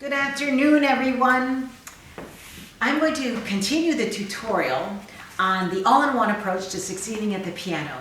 Good afternoon, everyone. I'm going to continue the tutorial on the all-in-one approach to succeeding at the piano.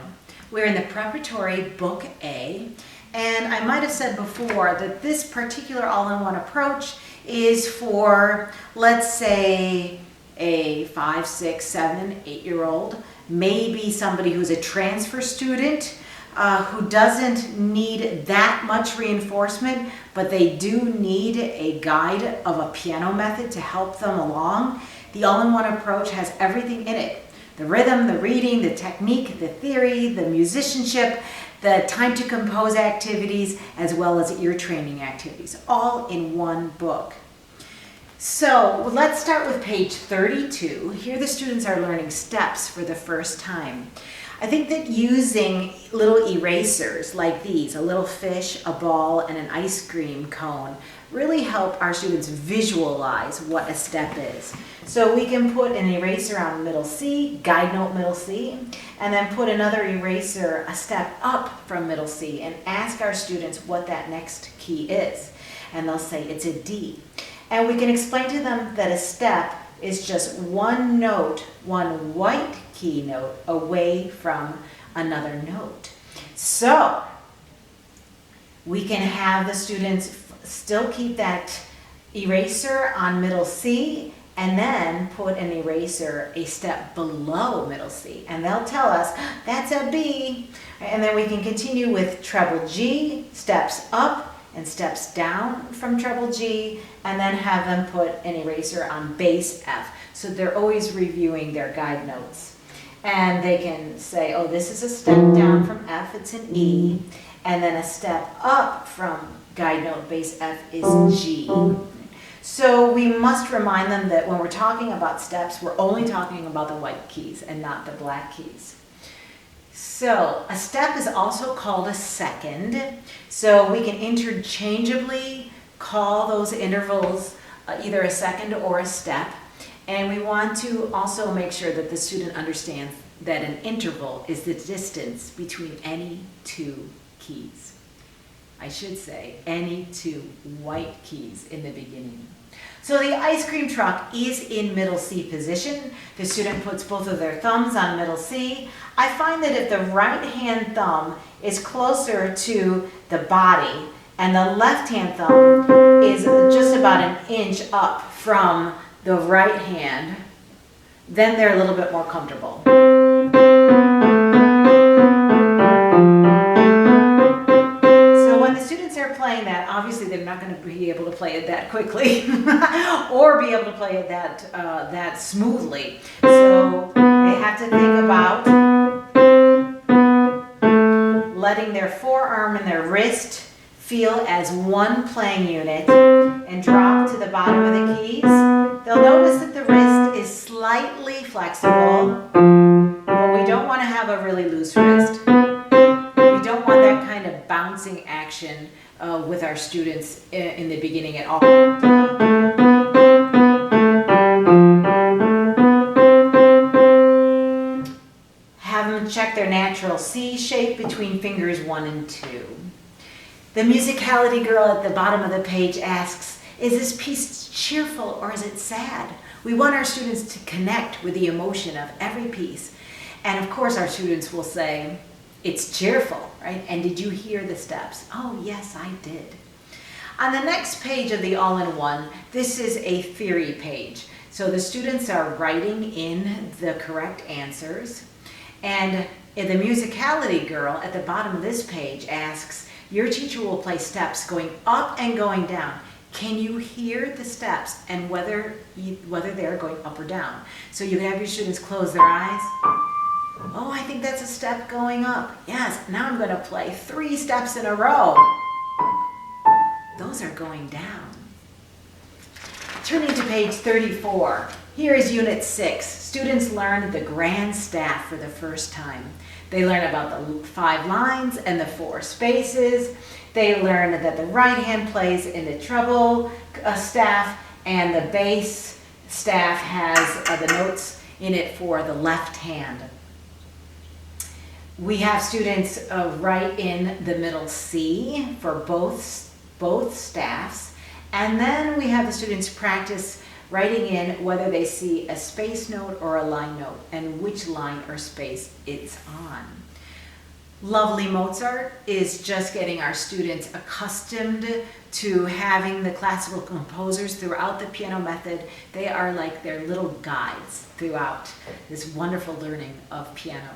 We're in the preparatory book A, and I might have said before that this particular all-in-one approach is for, let's say, a 5, 6, 7, 8-year-old, maybe somebody who's a transfer student who doesn't need that much reinforcement, but they do need a guide of a piano method to help them along. The all-in-one approach has everything in it. The rhythm, the reading, the technique, the theory, the musicianship, the time to compose activities, as well as ear training activities, all in one book. So let's start with page 32. Here the students are learning steps for the first time. I think that using little erasers like these, a little fish, a ball, and an ice cream cone, really help our students visualize what a step is. So we can put an eraser on middle C, guide note middle C, and then put another eraser a step up from middle C and ask our students what that next key is. And they'll say it's a D. And we can explain to them that a step is just one note, one white key note away from another note. So we can have the students still keep that eraser on middle C and then put an eraser a step below middle C. And they'll tell us, that's a B. And then we can continue with treble G, steps up and steps down from treble G, and then have them put an eraser on bass F. So they're always reviewing their guide notes. And they can say, oh, this is a step down from F, it's an E, and then a step up from guide note bass F is G. So we must remind them that when we're talking about steps, we're only talking about the white keys and not the black keys. So a step is also called a second. So we can interchangeably call those intervals either a second or a step. And we want to also make sure that the student understands that an interval is the distance between any two keys. I should say any two white keys in the beginning. So the ice cream truck is in middle C position. The student puts both of their thumbs on middle C. I find that if the right hand thumb is closer to the body and the left hand thumb is just about an inch up from the right hand, then they're a little bit more comfortable. So when the students are playing that, obviously they're not going to be able to play it that quickly or be able to play it that smoothly. So they have to think about letting their forearm and their wrist feel as one playing unit and drop to the bottom of the keys. They'll notice that the wrist is slightly flexible, but we don't want to have a really loose wrist. We don't want that kind of bouncing action with our students in the beginning at all. Have them check their natural C shape between fingers 1 and 2. The musicality girl at the bottom of the page asks, is this piece cheerful or is it sad? We want our students to connect with the emotion of every piece. And of course our students will say, it's cheerful, right? And did you hear the steps? Oh, yes, I did. On the next page of the all-in-one, this is a theory page. So the students are writing in the correct answers. And the musicality girl at the bottom of this page asks, your teacher will play steps going up and going down. Can you hear the steps and whether they're going up or down? So you can have your students close their eyes. Oh, I think that's a step going up. Yes, now I'm going to play 3 steps in a row. Those are going down. Turning to page 34, here is Unit 6. Students learn the grand staff for the first time. They learn about the 5 lines and the 4 spaces. They learn that the right hand plays in the treble staff and the bass staff has the notes in it for the left hand. We have students write in the middle C for both staffs, And then we have the students practice writing in whether they see a space note or a line note and which line or space it's on. Lovely Mozart is just getting our students accustomed to having the classical composers throughout the piano method. They are like their little guides throughout this wonderful learning of piano.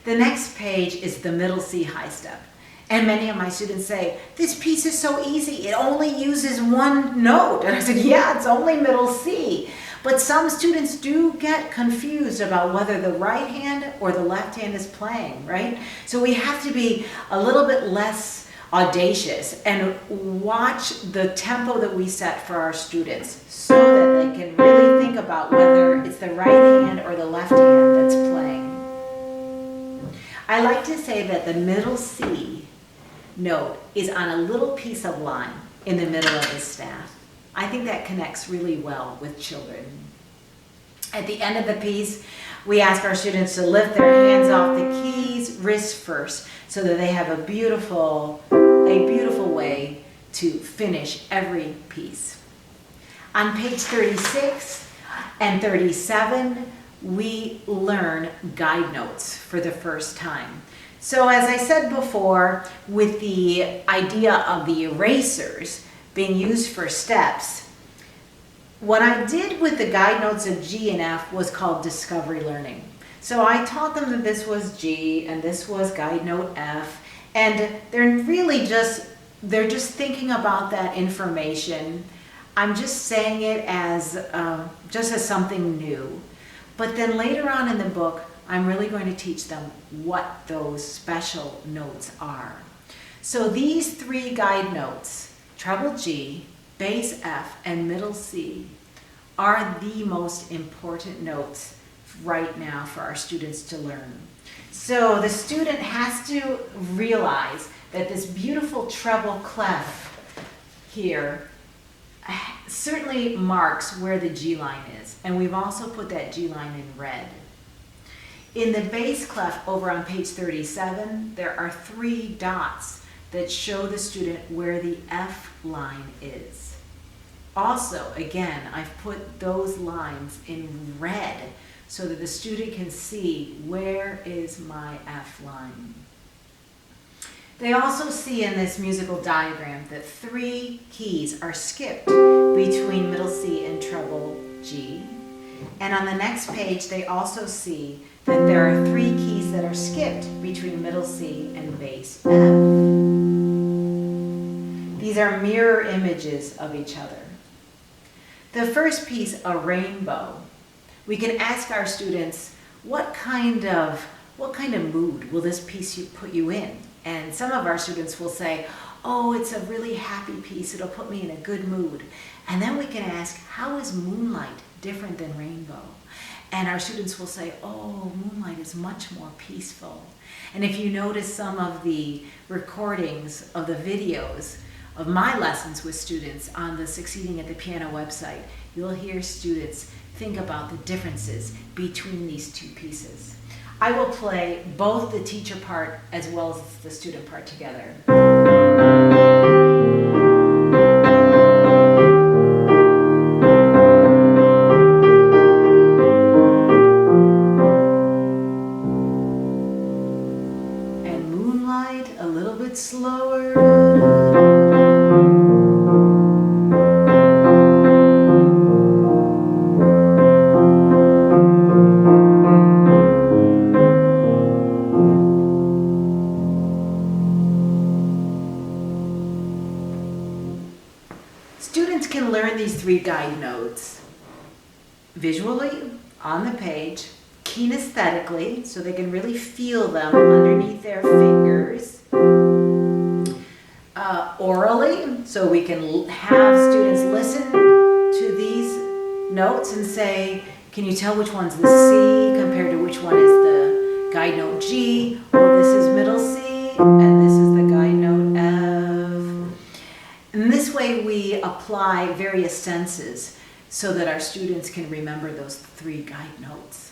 The next page is the middle C high step. And many of my students say, this piece is so easy, it only uses one note. And I said, yeah, it's only middle C. But some students do get confused about whether the right hand or the left hand is playing, right? So we have to be a little bit less audacious and watch the tempo that we set for our students so that they can really think about whether it's the right hand or the left hand that's playing. I like to say that the middle C note is on a little piece of line in the middle of the staff. I think that connects really well with children. At the end of the piece, we ask our students to lift their hands off the keys, wrists first, so that they have a beautiful way to finish every piece. On page 36 and 37, we learn guide notes for the first time. So as I said before, with the idea of the erasers being used for steps, what I did with the guide notes of G and F was called discovery learning. So I taught them that this was G and this was guide note F, and they're just thinking about that information. I'm just saying it as something new. But then later on in the book, I'm really going to teach them what those special notes are. So these three guide notes, treble G, bass F, and middle C, are the most important notes right now for our students to learn. So the student has to realize that this beautiful treble clef here certainly marks where the G line is, and we've also put that G line in red. In the bass clef over on page 37, there are 3 dots that show the student where the F line is. Also, again, I've put those lines in red so that the student can see where is my F line. They also see in this musical diagram that 3 keys are skipped between middle C and treble G. And on the next page, they also see that there are 3 keys that are skipped between middle C and bass F. These are mirror images of each other. The first piece, a rainbow, we can ask our students, what kind of mood will this piece put you in? And some of our students will say, oh, it's a really happy piece, it'll put me in a good mood. And then we can ask, how is moonlight different than rainbow? And our students will say, oh, moonlight is much more peaceful. And if you notice some of the recordings of the videos of my lessons with students on the Succeeding at the Piano website, you'll hear students think about the differences between these 2 pieces. I will play both the teacher part as well as the student part together. And moonlight a little bit slower. Students can learn these 3 guide notes visually on the page, kinesthetically, so they can really feel them underneath their fingers, orally, so we can have students listen to these notes and say, can you tell which one's the C compared to which one is the guide note G? Oh, this is middle C, and this is the guide note F. And this way we apply various senses so that our students can remember those 3 guide notes.